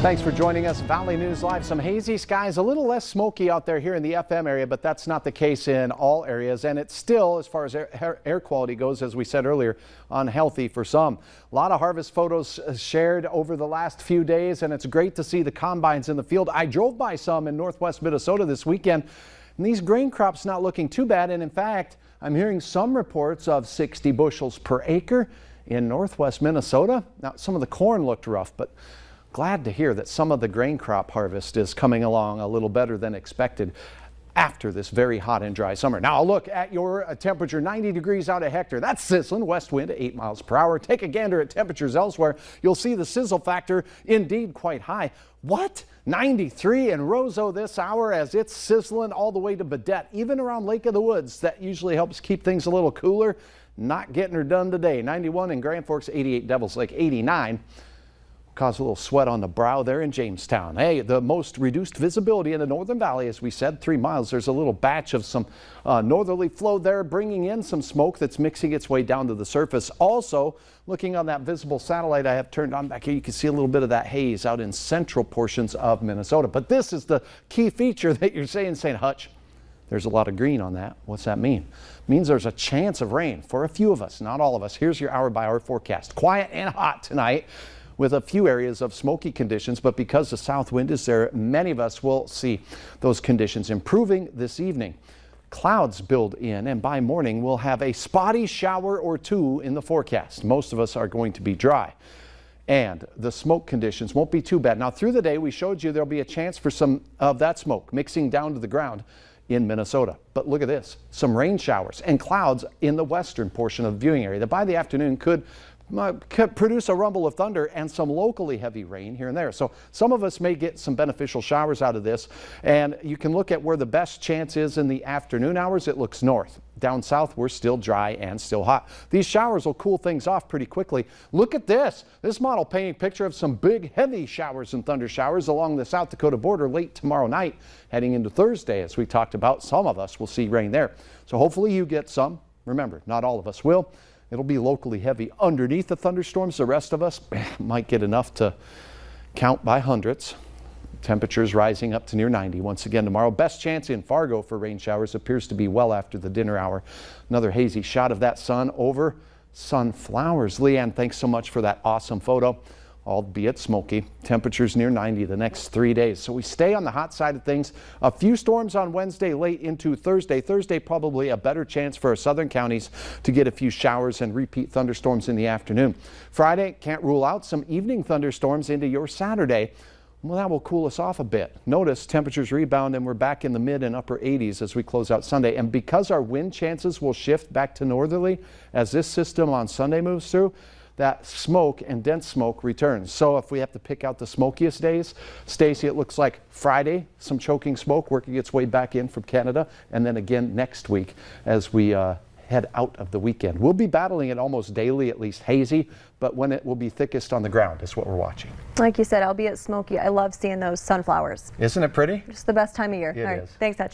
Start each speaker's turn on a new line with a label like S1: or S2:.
S1: Thanks for joining us. Valley News Live. Some hazy skies, a little less smoky out there here in the FM area, but that's not the case in all areas. And it's still, as far as air quality goes, as we said earlier, unhealthy for some. A lot of harvest photos shared over the last few days, and it's great to see the combines in the field. I drove by some in northwest Minnesota this weekend, and these grain crops not looking too bad. And in fact, I'm hearing some reports of 60 bushels per acre in northwest Minnesota. Now, some of the corn looked rough, but glad to hear that some of the grain crop harvest is coming along a little better than expected after this very hot and dry summer. Now a look at your temperature, 90 degrees out at Hector. That's sizzling, west wind at 8 miles per hour. Take a gander at temperatures elsewhere. You'll see the sizzle factor indeed quite high. What? 93 in Roseau this hour as it's sizzling all the way to Badette, even around Lake of the Woods. That usually helps keep things a little cooler. Not getting her done today. 91 in Grand Forks, 88 Devils Lake, 89. Cause a little sweat on the brow there in Jamestown. Hey, the most reduced visibility in the Northern Valley, as we said, 3 miles. There's a little batch of some northerly flow there, bringing in some smoke that's mixing its way down to the surface. Also, looking on that visible satellite I have turned on back here, you can see a little bit of that haze out in central portions of Minnesota. But this is the key feature that you're saying, Hutch. There's a lot of green on that. What's that mean? It means there's a chance of rain for a few of us, not all of us. Here's your hour-by-hour forecast. Quiet and hot tonight, with a few areas of smoky conditions, but because the south wind is there, many of us will see those conditions improving this evening. Clouds build in, and by morning we'll have a spotty shower or two in the forecast. Most of us are going to be dry, and the smoke conditions won't be too bad. Now through the day, we showed you there'll be a chance for some of that smoke mixing down to the ground in Minnesota. But look at this, some rain showers and clouds in the western portion of the viewing area that by the afternoon could produce a rumble of thunder and some locally heavy rain here and there. So some of us may get some beneficial showers out of this, and you can look at where the best chance is in the afternoon hours. It looks north. Down south, we're still dry and still hot. These showers will cool things off pretty quickly. Look at this. This model painting a picture of some big, heavy showers and thunder showers along the South Dakota border late tomorrow night, heading into Thursday. As we talked about, some of us will see rain there. So hopefully you get some. Remember, not all of us will. It'll be locally heavy underneath the thunderstorms. The rest of us might get enough to count by hundreds. Temperatures rising up to near 90 once again tomorrow. Best chance in Fargo for rain showers appears to be well after the dinner hour. Another hazy shot of that sun over sunflowers. Leanne, thanks so much for that awesome photo. Albeit smoky, temperatures near 90 the next 3 days. So we stay on the hot side of things. A few storms on Wednesday late into Thursday. Thursday probably a better chance for our southern counties to get a few showers and repeat thunderstorms in the afternoon. Friday, can't rule out some evening thunderstorms into your Saturday. Well, that will cool us off a bit. Notice temperatures rebound and we're back in the mid and upper 80s as we close out Sunday. And because our wind chances will shift back to northerly as this system on Sunday moves through, that smoke and dense smoke returns. So if we have to pick out the smokiest days, Stacy, it looks like Friday, some choking smoke working its way back in from Canada, and then again next week as we head out of the weekend. We'll be battling it almost daily, at least hazy, but when it will be thickest on the ground is what we're watching.
S2: Like you said, albeit smoky, I love seeing those sunflowers.
S1: Isn't it pretty?
S2: It's the best time of year.
S1: It
S2: All right,
S1: is.
S2: thanks, Hutch.